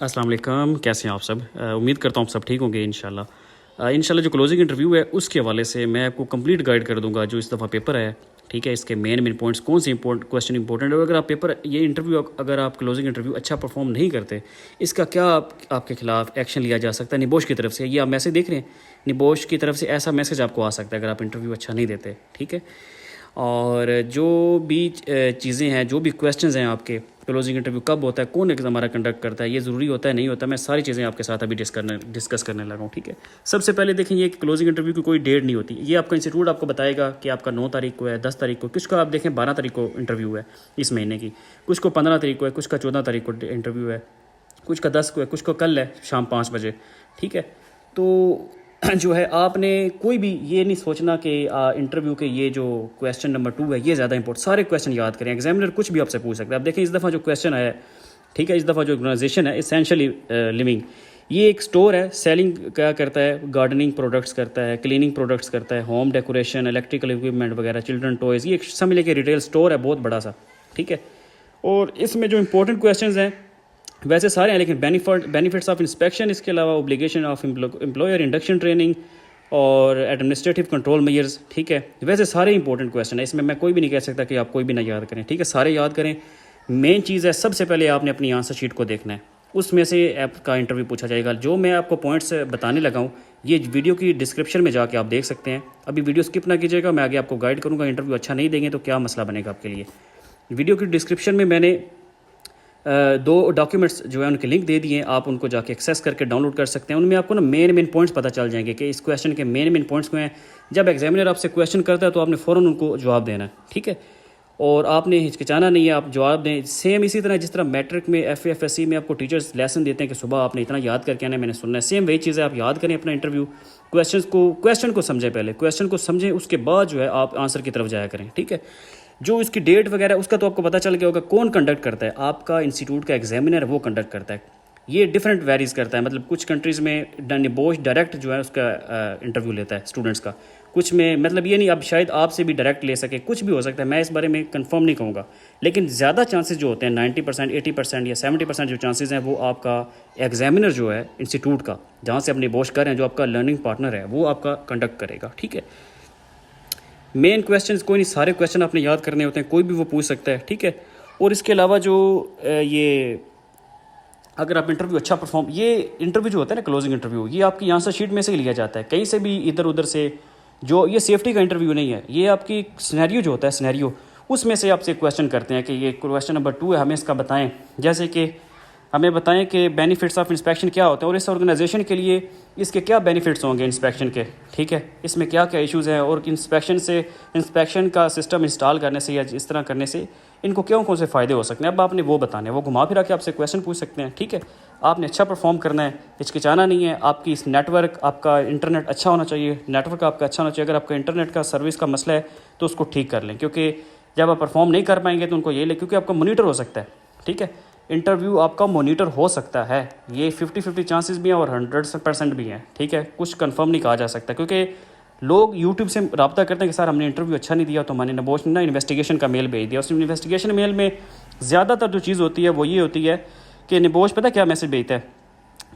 अस्सलाम वालेकुम, कैसे हैं आप सब। उम्मीद करता हूँ आप सब ठीक होंगे इंशाल्लाह। जो क्लोजिंग इंटरव्यू है उसके हवाले से मैं आपको कंप्लीट गाइड कर दूंगा जो इस दफ़ा पेपर है। ठीक है, इसके मेन पॉइंट्स कौन से क्वेश्चन इंपॉर्टेंट है, और अगर आप पेपर ये इंटरव्यू अगर आप क्लोजिंग इंटरव्यू अच्छा परफॉर्म नहीं करते, इसका क्या आपके खिलाफ एक्शन लिया जा सकता है निबोश की तरफ से। ये आप मैसेज देख रहे हैं, निबोश की तरफ से ऐसा मैसेज आपको आ सकता है अगर आप इंटरव्यू अच्छा नहीं देते। ठीक है, और जो भी चीज़ें हैं, जो भी क्वेश्चंस हैं आपके, क्लोजिंग इंटरव्यू कब होता है, कौन एग्जाम हमारा कंडक्ट करता है, ये ज़रूरी होता है नहीं होता, मैं सारी चीज़ें आपके साथ अभी डिस्कस करने लगा हूँ। ठीक है, सबसे पहले देखें, ये क्लोजिंग इंटरव्यू की कोई डेट नहीं होती। ये आपका इंस्टीट्यूट आपको बताएगा कि आपका 9 तारीख को है, 10 तारीख को, कुछ का आप देखें 12 तारीख को इंटरव्यू है इस महीने की, कुछ को 15 तारीख को है, कुछ का 14 तारीख को इंटरव्यू है, कुछ का 10 को है, कुछ को कल है शाम 5 बजे। ठीक है, तो जो है आपने कोई भी ये नहीं सोचना कि इंटरव्यू के ये जो क्वेश्चन नंबर 2 है ये ज़्यादा इंपॉर्टेंट, सारे क्वेश्चन याद करें। एग्जामिनर कुछ भी आपसे पूछ सकता है। आप देखें इस दफ़ा जो क्वेश्चन आया है, ठीक है, इस दफ़ा जो ऑर्गेनाइजेशन है एसेंशियली लिविंग, ये एक स्टोर है, सेलिंग क्या करता है, गार्डनिंग प्रोडक्ट्स करता है, क्लीनिंग प्रोडक्ट्स करता है, होम डेकोरेशन, इलेक्ट्रिकल इक्विपमेंट वगैरह, चिल्ड्रन टॉयज़, ये समझ लें कि रिटेल स्टोर है बहुत बड़ा सा। ठीक है, और इसमें जो इंपॉर्टेंट क्वेश्चन हैं वैसे सारे हैं, लेकिन बेनिफिट्स ऑफ इंस्पेक्शन, इसके अलावा obligation of employer, induction training और एडमिनिस्ट्रेटिव कंट्रोल मेजर्स। ठीक है, वैसे सारे इंपॉर्टेंट क्वेश्चन है, इसमें मैं कोई भी नहीं कह सकता कि आप कोई भी ना याद करें। ठीक है, सारे याद करें। मेन चीज़ है, सबसे पहले आपने अपनी आंसर शीट को देखना है, उसमें से आपका इंटरव्यू पूछा जाएगा। जो मैं आपको पॉइंट्स बताने लगा हूँ ये वीडियो की डिस्क्रिप्शन में जाके आप देख सकते हैं। अभी वीडियो स्किप ना कीजिएगा, मैं आगे आपको गाइड करूँगा। इंटरव्यू अच्छा नहीं देंगे तो क्या मसला बनेगा आपके लिए। वीडियो की डिस्क्रिप्शन में मैंने 2 डॉक्यूमेंट्स जो है उनके लिंक दे दिए हैं, आप उनको जाके एक्सेस करके डाउनलोड कर सकते हैं। उनमें आपको ना मेन पॉइंट्स पता चल जाएंगे कि इस क्वेश्चन के मेन पॉइंट्स को हैं। जब एग्जामिनर आपसे क्वेश्चन करता है तो आपने फ़ौरन उनको जवाब देना है। ठीक है, और आपने हिचकिचाना नहीं है, आप जवाब दें। सेम इसी तरह जिस तरह मैट्रिक में FA FSC में आपको टीचर्स लेसन देते हैं कि सुबह आपने इतना याद करके आना है, मैंने सुनना है, सेम वही चीज़ है। आप याद करें अपना इंटरव्यू, क्वेश्चन को समझें, पहले क्वेश्चन को समझें, उसके बाद जो है आप आंसर की तरफ जाया करें। ठीक है, जो इसकी डेट वगैरह उसका तो आपको पता चल गया होगा। कौन कंडक्ट करता है, आपका इंस्टीट्यूट का एग्जामिनर वो कंडक्ट करता है। ये डिफरेंट वेरीज करता है, मतलब कुछ कंट्रीज़ में निबोश डायरेक्ट जो है उसका इंटरव्यू लेता है स्टूडेंट्स का, कुछ में मतलब ये नहीं, अब शायद आपसे भी डायरेक्ट ले सके, कुछ भी हो सकता है, मैं इस बारे में कंफर्म नहीं कहूँगा। लेकिन ज़्यादा चांसेस जो होते हैं 90%, 80% या 70% जो चांसेस हैं वो आपका एग्जामिनर जो है इंस्टीट्यूट का, जहाँ से आप निबोश कर रहे हैं, जो आपका लर्निंग पार्टनर है, वो आपका कंडक्ट करेगा। ठीक है, मेन क्वेश्चंस कोई नहीं, सारे क्वेश्चन आपने याद करने होते हैं, कोई भी वो पूछ सकता है। ठीक है, और इसके अलावा जो ये अगर आप इंटरव्यू अच्छा परफॉर्म, ये इंटरव्यू जो होता है ना क्लोजिंग इंटरव्यू, ये आपकी आंसर शीट में से ही लिया जाता है, कहीं से भी इधर उधर से। जो ये सेफ्टी का इंटरव्यू नहीं है, ये आपकी सिनेरियो जो होता है, सिनेरियो उसमें से आपसे क्वेश्चन करते हैं कि ये क्वेश्चन नंबर 2 है, हमें इसका बताएं। जैसे कि हमें बताएं कि बेनिफिट्स ऑफ इंस्पेक्शन क्या होते हैं और इस ऑर्गेनाइजेशन के लिए इसके क्या बेनिफिट्स होंगे इंस्पेक्शन के। ठीक है, इसमें क्या क्या इश्यूज़ हैं, और इंस्पेक्शन का सिस्टम इंस्टॉल करने से या इस तरह करने से इनको कौन से फ़ायदे हो सकते हैं। अब आपने वो बताने हैं, वो घुमा फिरा के आपसे क्वेश्चन पूछ सकते हैं। ठीक है, आपने अच्छा परफॉर्म करना है, हिचकिचाना नहीं है। आपकी इस नेटवर्क, आपका इंटरनेट अच्छा होना चाहिए, नेटवर्क आपका अच्छा होना चाहिए। अगर आपका इंटरनेट का सर्विस का मसला है तो उसको ठीक कर लें, क्योंकि जब आप परफॉर्म नहीं कर पाएंगे तो उनको ये ले, क्योंकि आपका मोनीटर हो सकता है। ठीक है, इंटरव्यू आपका मोनीटर हो सकता है, ये 50-50 चांसेस भी हैं और 100% भी हैं। ठीक है, कुछ कंफर्म नहीं कहा जा सकता, क्योंकि लोग यूट्यूब से रब्ता करते हैं कि सर हमने इंटरव्यू अच्छा नहीं दिया तो मैंने निबोश ने ना इन्वेस्टिगेशन का मेल भेज दिया। उस इन्वेस्टिगेशन मेल में ज़्यादातर जो चीज़ होती है वो ये होती है कि निबोश पता क्या मैसेज भेजता है,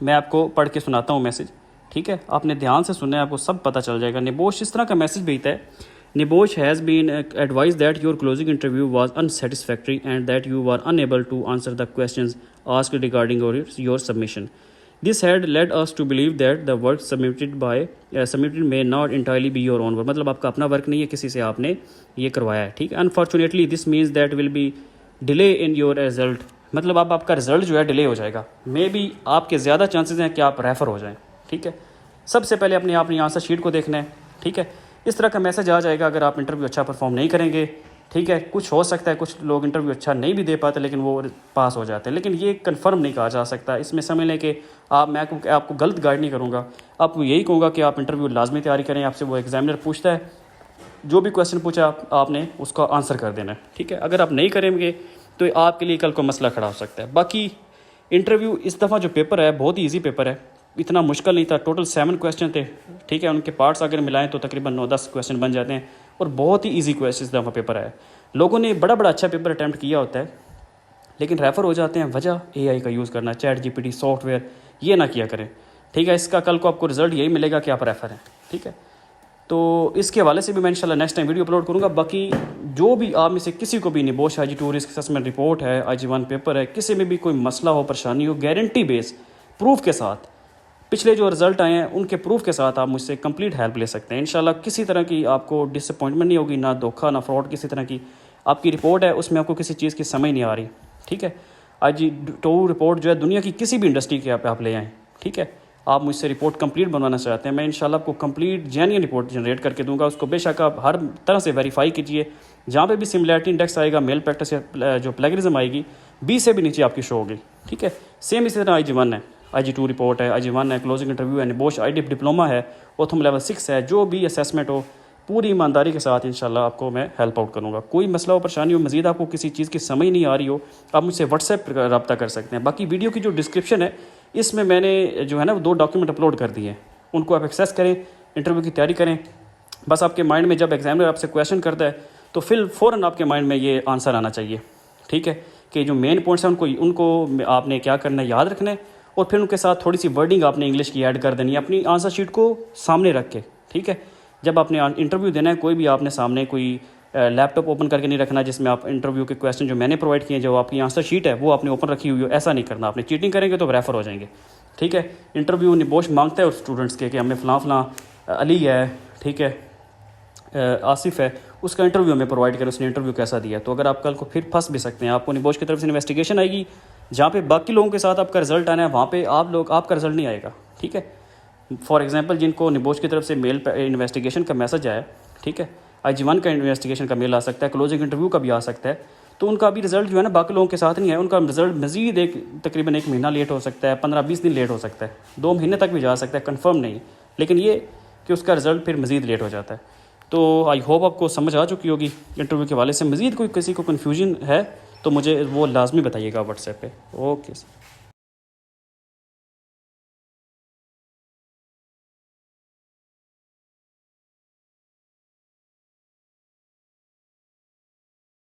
मैं आपको पढ़ के सुनाता हूँ मैसेज। ठीक है, आपने ध्यान से सुनना है, आपको सब पता चल जाएगा। निबोश इस तरह का मैसेज भेजता है, Nibosh has been advised that your closing interview was unsatisfactory and that you were unable to answer the questions asked regarding your submission. This had led us to believe that the work submitted may not entirely be your own work. मतलब आपका अपना work नहीं है, किसी से आपने ये करवाया है। ठीक है, Unfortunately this means that will be delay in your result. मतलब अब आपका रिजल्ट जो है डिले हो जाएगा। मे बी आपके ज़्यादा चांसेस हैं कि आप रेफ़र हो जाएं। ठीक है, सबसे पहले अपनी आंसर शीट को देखना है। ठीक है, इस तरह का मैसेज आ जाएगा अगर आप इंटरव्यू अच्छा परफॉर्म नहीं करेंगे। ठीक है, कुछ हो सकता है, कुछ लोग इंटरव्यू अच्छा नहीं भी दे पाते लेकिन वो पास हो जाते हैं, लेकिन ये कंफर्म नहीं कहा जा सकता। इसमें समझ लें कि मैं आपको गलत गाइड नहीं करूँगा, आपको यही कहूँगा कि आप इंटरव्यू लाजमी तैयारी करें। आपसे वो एग्जामिनर पूछता है, जो भी क्वेश्चन पूछा आपने उसका आंसर कर देना है। ठीक है, अगर आप नहीं करेंगे तो आपके लिए कल को मसला खड़ा हो सकता है। बाकी इंटरव्यू इस दफ़ा जो पेपर है बहुत ही ईजी पेपर है, इतना मुश्किल नहीं था। टोटल 7 क्वेश्चन थे। ठीक है, उनके पार्ट्स अगर मिलाएं तो तकरीबन 9-10 क्वेश्चन बन जाते हैं और बहुत ही इजी क्वेश्चन इस दफ़ा पेपर है। लोगों ने बड़ा अच्छा पेपर अटैम्प्ट किया होता है, लेकिन रेफ़र हो जाते हैं। वजह एआई का यूज़ करना, चैट जीपीटी सॉफ्टवेयर, ये ना किया करें, ठीक है। इसका कल को आपको रिजल्ट यही मिलेगा कि आप रेफ़र हैं, ठीक है। तो इसके हवाले से भी मैं इंशाल्लाह नेक्स्ट टाइम वीडियो अपलोड करूँगा। बाकी जो भी आप में से किसी को भी NEBOSH IG2 risk assessment report है, IG1 पेपर है, किसी में भी कोई मसला हो, परेशानी हो, गारंटी बेस प्रूफ के साथ, पिछले जो रिज़ल्ट आए हैं उनके प्रूफ के साथ आप मुझसे कंप्लीट हेल्प ले सकते हैं। इंशाल्लाह किसी तरह की आपको डिसअपॉइंटमेंट नहीं होगी, ना धोखा ना फ्रॉड किसी तरह की। आपकी रिपोर्ट है उसमें आपको किसी चीज़ की समझ नहीं आ रही, ठीक है। IG2 रिपोर्ट जो है दुनिया की किसी भी इंडस्ट्री के आप ले आएँ, ठीक है। आप मुझसे रिपोर्ट कंप्लीट बनवाना चाहते हैं, मैं इंशाल्लाह आपको कंप्लीट जेन्युइन रिपोर्ट जनरेट करके दूंगा। उसको बेशक आप हर तरह से वेरीफाई कीजिए। जहाँ पे भी सिमिलैरिटी इंडेक्स आएगा, मेल प्रैक्टिस या जो प्लेगरिज्म आएगी 20 से भी नीचे आपकी शो होगी, ठीक है। सेम इसी तरह IG1 है, IG2 रिपोर्ट है, IG1 है, क्लोजिंग इंटरव्यू है, निबोश IDIP डिप्लोमा है, ओथम लेवल 6 है। जो भी असेसमेंट हो पूरी ईमानदारी के साथ इंशाल्लाह आपको मैं हेल्प आउट करूँगा। कोई मसला हो, परेशानी हो, मज़ीद आपको किसी चीज़ की समझ नहीं आ रही हो, आप मुझसे व्हाट्सएप पर रब्ता कर सकते हैं। बाकी वीडियो की जो डिस्क्रिप्शन है इसमें मैंने जो है ना 2 डॉक्यूमेंट अपलोड कर दिए हैं, उनको आप एक्सेस करें, इंटरव्यू की तैयारी करें। बस आपके माइंड में जब एग्जामिनर आपसे क्वेश्चन करता है तो फिर फ़ौरन आपके माइंड में ये आंसर आना चाहिए, ठीक है। कि जो मेन पॉइंट्स हैं उनको आपने क्या करना है, याद रखना है, और फिर उनके साथ थोड़ी सी वर्डिंग आपने इंग्लिश की ऐड कर देनी है अपनी आंसर शीट को सामने रख के, ठीक है। जब आपने इंटरव्यू देना है कोई भी आपने सामने कोई लैपटॉप ओपन करके नहीं रखना जिसमें आप इंटरव्यू के क्वेश्चन जो मैंने प्रोवाइड किए हैं, जो आपकी आंसर शीट है वो आपने ओपन रखी हुई हो, ऐसा नहीं करना आपने। चीटिंग करेंगे तो रेफ़र हो जाएंगे, ठीक है। इंटरव्यू निबोश मांगता है उस स्टूडेंट्स के कि हमें फ़लाँ अली है, ठीक है, आसिफ है, उसका इंटरव्यू हमें प्रोवाइड करें, उसने इंटरव्यू कैसा दिया। तो अगर आप कल को फिर फंस भी सकते हैं, आपको निबोश की तरफ से इन्वेस्टिगेशन आएगी, जहाँ पे बाकी लोगों के साथ आपका रिजल्ट आना है वहाँ पे आपका रिजल्ट नहीं आएगा, ठीक है। फॉर एग्जांपल जिनको निबोश की तरफ से मेल इन्वेस्टिगेशन का मैसेज आया, ठीक है, IG1 का इन्वेस्टिगेशन का मेल आ सकता है, क्लोजिंग इंटरव्यू का भी आ सकता है, तो उनका अभी रिजल्ट जो है ना बाकी लोगों के साथ नहीं है, उनका रिजल्ट मज़ीद तकरीबन 1 महीना लेट हो सकता है, 15-20 दिन लेट हो सकता है, 2 महीने तक भी जा सकता है, कंफर्म नहीं। लेकिन ये कि उसका रिजल्ट फिर मज़ीद लेट हो जाता है। तो आई होप आपको समझ आ चुकी होगी इंटरव्यू के हवाले से। मज़ीद कोई किसी को कन्फ्यूजन है तो मुझे वो लाजमी बताइएगा व्हाट्सएप पे। ओके।